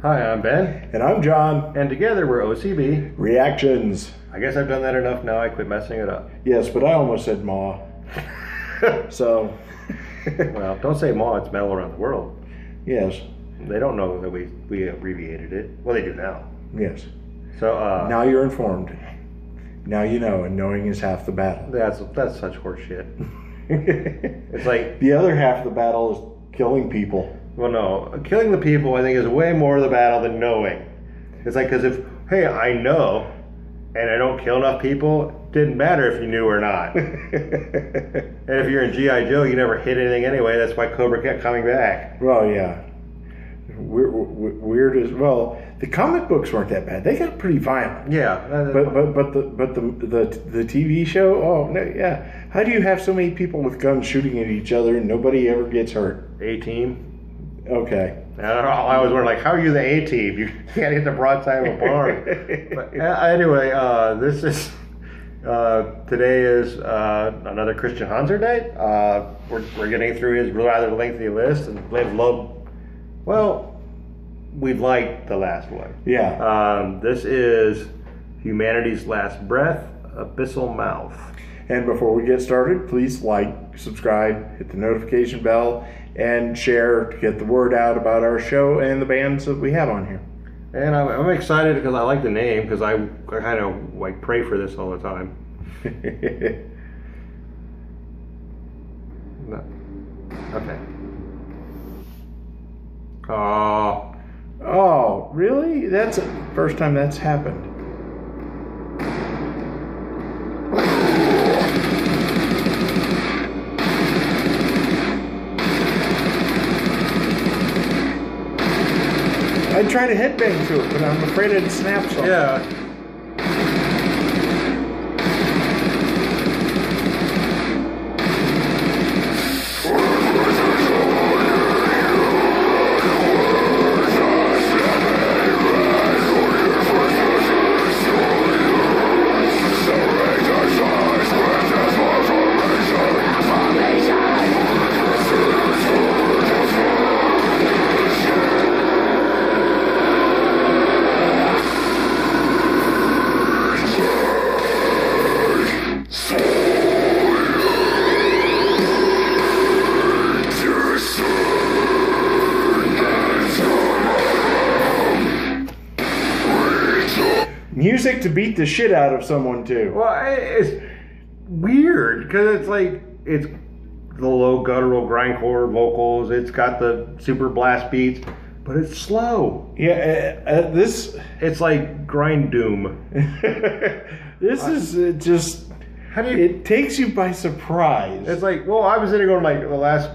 Hi, I'm Ben. And I'm John. And together we're OCB. Reactions. I guess I've done that enough now. I quit messing it up. Yes, but I almost said Ma. So. Well, don't say Ma. It's Metal Around the World. Yes. They don't know that we abbreviated it. Well, they do now. Yes. So now you're informed. Now you know, and knowing is half the battle. That's such horse shit. It's like the other half of the battle is killing people. Well, no, killing the people I think is way more of the battle than knowing. It's like, because hey, I know, and I don't kill enough people, it didn't matter if you knew or not. And if you're in G.I. Joe, you never hit anything anyway. That's why Cobra kept coming back. Well, yeah. Weird as well. The comic books weren't that bad. They got pretty violent. Yeah, but the TV show. Oh no, yeah. How do you have so many people with guns shooting at each other and nobody ever gets hurt? A-team. Okay. I was wondering, like, how are you the A-team? You can't hit the broadside of a barn. But anyway, this is today is another Christian Hanser day. We're getting through his rather lengthy list, and we've liked the last one. Yeah. This is Humanity's Last Breath, Abyssal Mouth. And before we get started, please like, subscribe, hit the notification bell, and share to get the word out about our show and the bands that we have on here. And I'm excited because I like the name, because I kind of like pray for this all the time. No. Okay. Oh, really? That's the first time that's happened. I'd try to headbang to it, but I'm afraid it'd snap something. Yeah. Music to beat the shit out of someone too. Well, it's weird because it's like it's the low guttural grindcore vocals. It's got the super blast beats, but it's slow. Yeah, it's like grind doom. This is just it takes you by surprise. It's like, well, I was sitting going like the last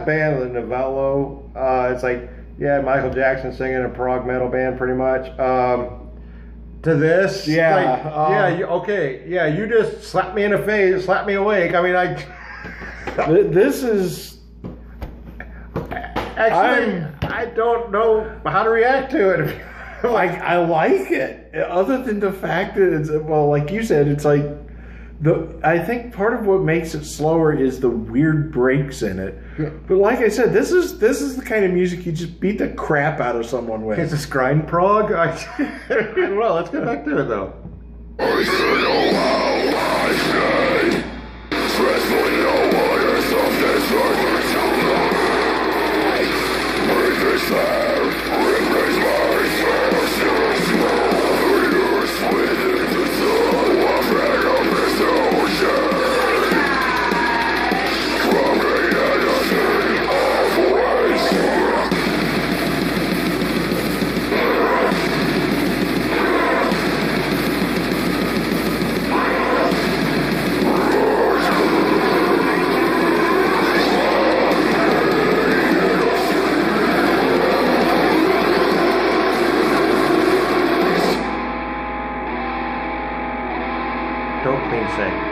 band, the Novello. It's like, yeah, Michael Jackson singing a prog metal band, pretty much. To this, yeah, you just slapped me in the face, slapped me awake. I mean, this is actually, I don't know how to react to it. I like it, other than the fact that it's, well, like you said, it's like I think part of what makes it slower is the weird breaks in it. Yeah. But like I said, this is the kind of music you just beat the crap out of someone with. It's a grind prog. Well, let's get back to it though.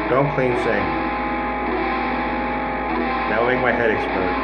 Don't clean sing. That will make my head explode.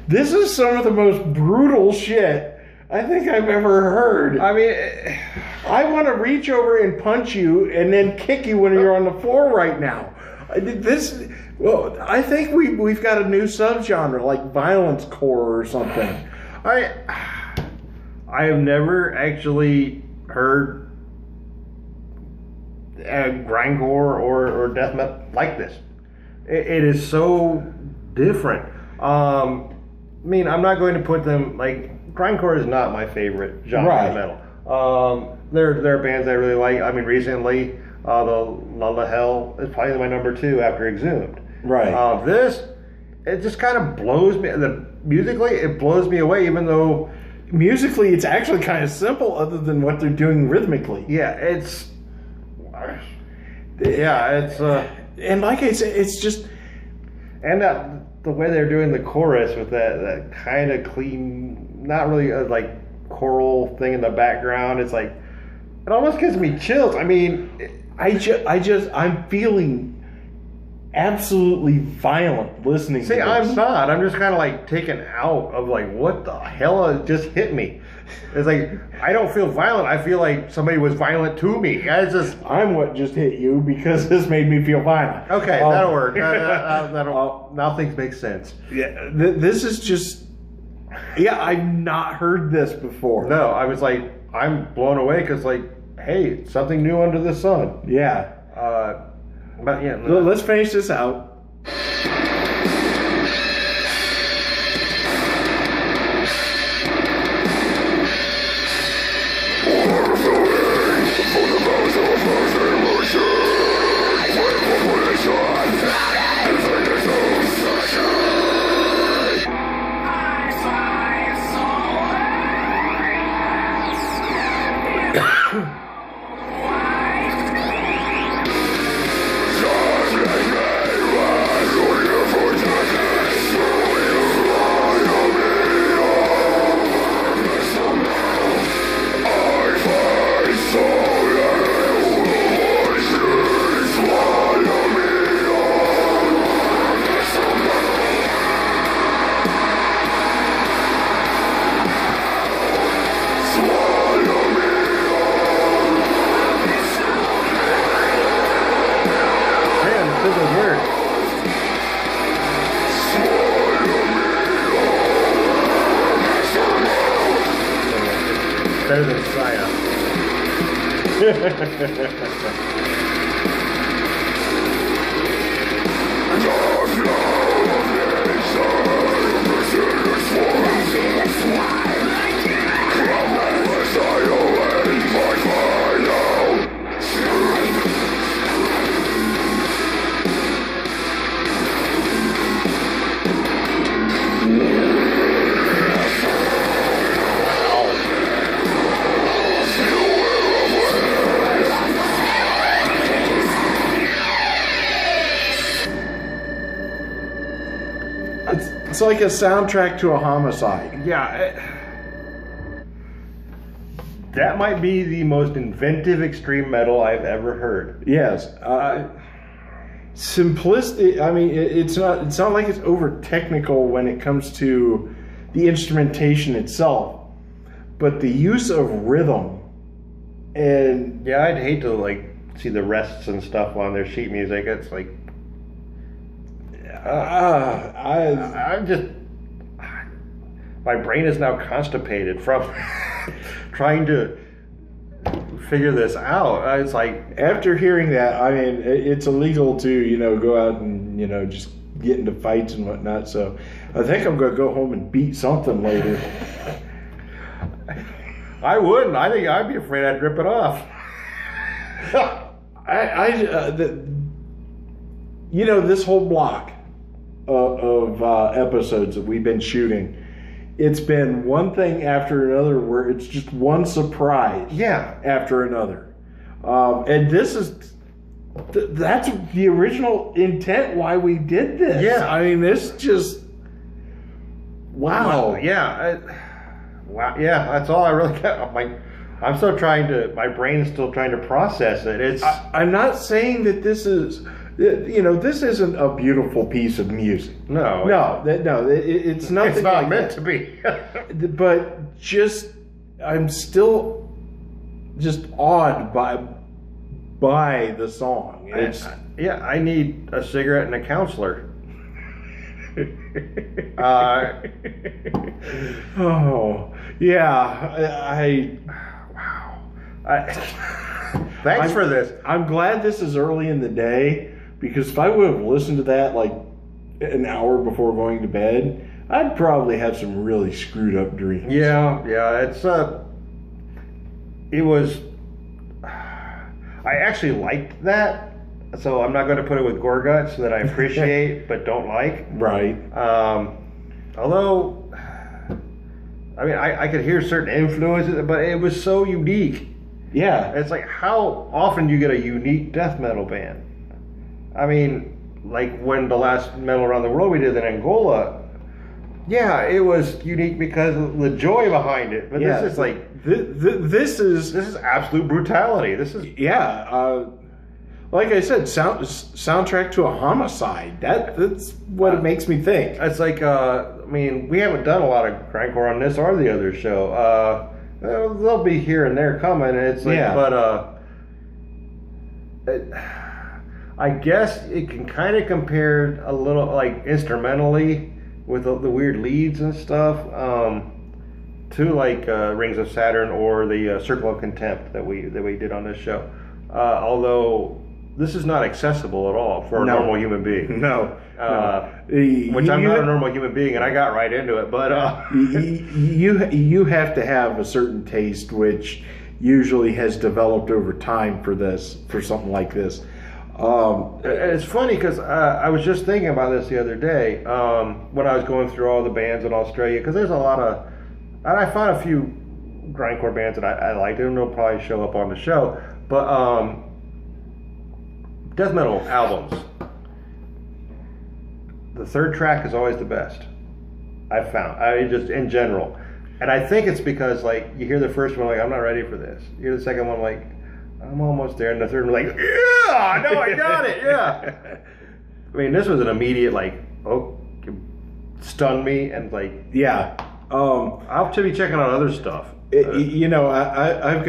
This is some of the most brutal shit I think I've ever heard. I mean, I want to reach over and punch you and then kick you when you're on the floor right now. Well, I think we've got a new subgenre, like violence core or something. I have never actually heard grindcore or death metal like this. It is so different. I mean, I'm not going to put them like grindcore is not my favorite genre of metal. There are bands I really like. I mean, recently, the Lulla Hell is probably my number 2 after Exhumed. Right. This, it just kind of blows me. Musically, it blows me away, even though musically it's actually kind of simple, other than what they're doing rhythmically. Yeah, it's. And like I said, it's just, and the way they're doing the chorus with that kind of clean, not really like choral thing in the background. It's like it almost gives me chills. I mean, I'm feeling absolutely violent listening to this. I'm not. I'm just kind of like taken out of like, what the hell just hit me? It's like, I don't feel violent. I feel like somebody was violent to me. I'm what just hit you because this made me feel violent. Okay, that'll work. Now things make sense. Yeah, this is just, I've not heard this before. No, I was like, I'm blown away because like, hey, something new under the sun. Yeah. But yeah, let's finish this out. Better than Saya. It's like a soundtrack to a homicide. Yeah. That might be the most inventive extreme metal I've ever heard. Yes. Simplistic. I mean, it's not like it's over technical when it comes to the instrumentation itself, but the use of rhythm and yeah, I'd hate to like see the rests and stuff on their sheet music. It's like I'm just my brain is now constipated from trying to figure this out. It's like after hearing that, I mean, it's illegal to go out and just get into fights and whatnot. So I think I'm gonna go home and beat something later. I wouldn't. I think I'd be afraid I'd rip it off. This whole block of episodes that we've been shooting, it's been one thing after another where it's just one surprise after another. And that's the original intent why we did this. Yeah. I mean, this just, wow. Yeah. Wow. Yeah, that's all I really got. I'm still trying to, my brain's still trying to process it. I'm not saying that this is You know, this isn't a beautiful piece of music. No, it's nothing. it's not like meant that. to be. But I'm still just awed by the song. I need a cigarette and a counselor. Oh yeah, Wow. Thanks for this. I'm glad this is early in the day, because if I would have listened to that like an hour before going to bed, I'd probably have some really screwed up dreams. Yeah, it was. I actually liked that, so I'm not going to put it with gore guts that I appreciate but don't like. Right. Although, I mean, I could hear certain influences, but it was so unique. Yeah. It's like, how often do you get a unique death metal band? I mean, like when the last Metal Around the World we did in Angola, yeah, it was unique because of the joy behind it. But this is like this is absolute brutality. This is like I said, soundtrack to a homicide. That's what it makes me think. It's like I mean, we haven't done a lot of grindcore on this or the other show. They'll be here and there coming. It's like, I guess it can kind of compare a little, like instrumentally, with the weird leads and stuff, to like Rings of Saturn or the Circle of Contempt that we did on this show. Although this is not accessible at all for a normal human being. No. Which I'm not a normal human being, and I got right into it. But you have to have a certain taste, which usually has developed over time for something like this. It's funny because I was just thinking about this the other day when I was going through all the bands in Australia, because there's a lot of, and I found a few grindcore bands that I liked, and they'll probably show up on the show, but death metal albums, the third track is always the best, I've found. Just in general, and I think it's because like you hear the first one like, I'm not ready for this. You hear the second one like, I'm almost there, and the third one like, yeah, no, I got it, yeah. I mean, this was an immediate like, oh, stunned me, and like, yeah. I'll be checking out other stuff. You know, I've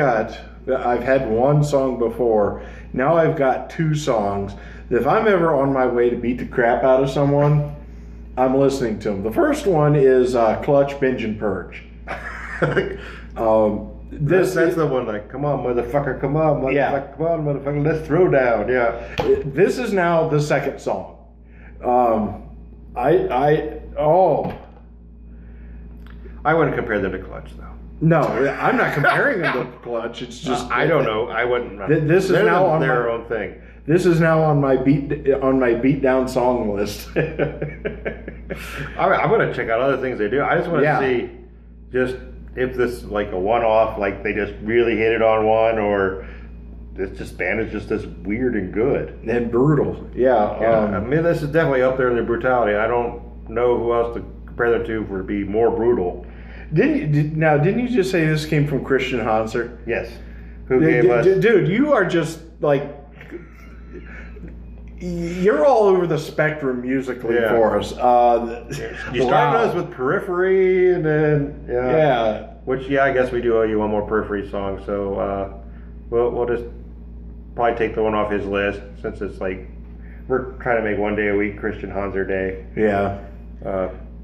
had one song before. Now I've got two songs. If I'm ever on my way to beat the crap out of someone, I'm listening to them. The first one is Clutch, Binge, and Purge. That's the one, like, come on, motherfucker, come on, motherfucker, come on, motherfucker, let's throw down, yeah. This is now the second song. I wouldn't compare them to Clutch, though. No, I'm not comparing them to Clutch. It's just I don't know. I wouldn't. This is now on their own thing. This is now on my beat down song list. I'm going to check out other things they do. I just want to see just if this is like a one-off, like they just really hit it on one, or this just band is just this weird and good and brutal. Yeah. I mean, this is definitely up there in the brutality. I don't know who else to compare them to for be more brutal. Didn't you just say this came from Christian Hanser? Yes. Who gave us? Dude, you are just like, you're all over the spectrum musically for us. You started us with Periphery, and then which I guess we do owe you one more Periphery song. So we'll just probably take the one off his list, since it's like we're trying to make one day a week Christian Hanser Day. Yeah.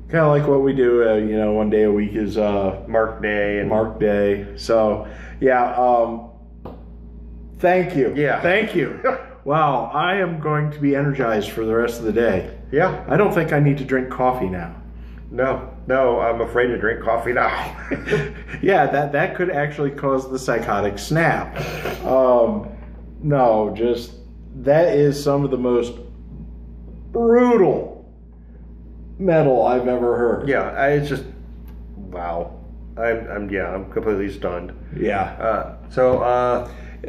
Kind of like what we do, one day a week is Mark Day. Mark Day. So, thank you. Yeah. Thank you. Wow, I am going to be energized for the rest of the day. Yeah. I don't think I need to drink coffee now. No, I'm afraid to drink coffee now. Yeah, that could actually cause the psychotic snap. No, just, that is some of the most brutal metal I've ever heard. Yeah, it's just, wow. I'm completely stunned. Yeah.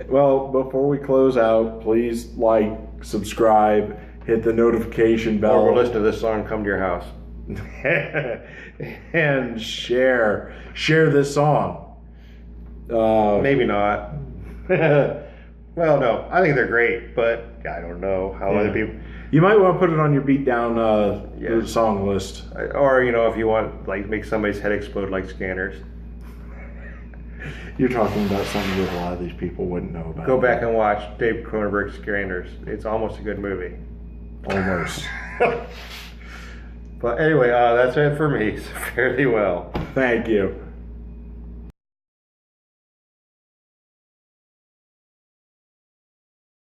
Well, before we close out, please like, subscribe, hit the notification bell. Or we'll listen to this song, come to your house. And share this song. Maybe not. Well, no, I think they're great, but I don't know how other people. You might want to put it on your beatdown Yeah. song list. Or, if you want, like, make somebody's head explode like Scanners. You're talking about something that a lot of these people wouldn't know about. Go back and watch Dave Cronenberg's Scanners. It's almost a good movie. Almost. But anyway, that's it for me. So fairly well. Thank you.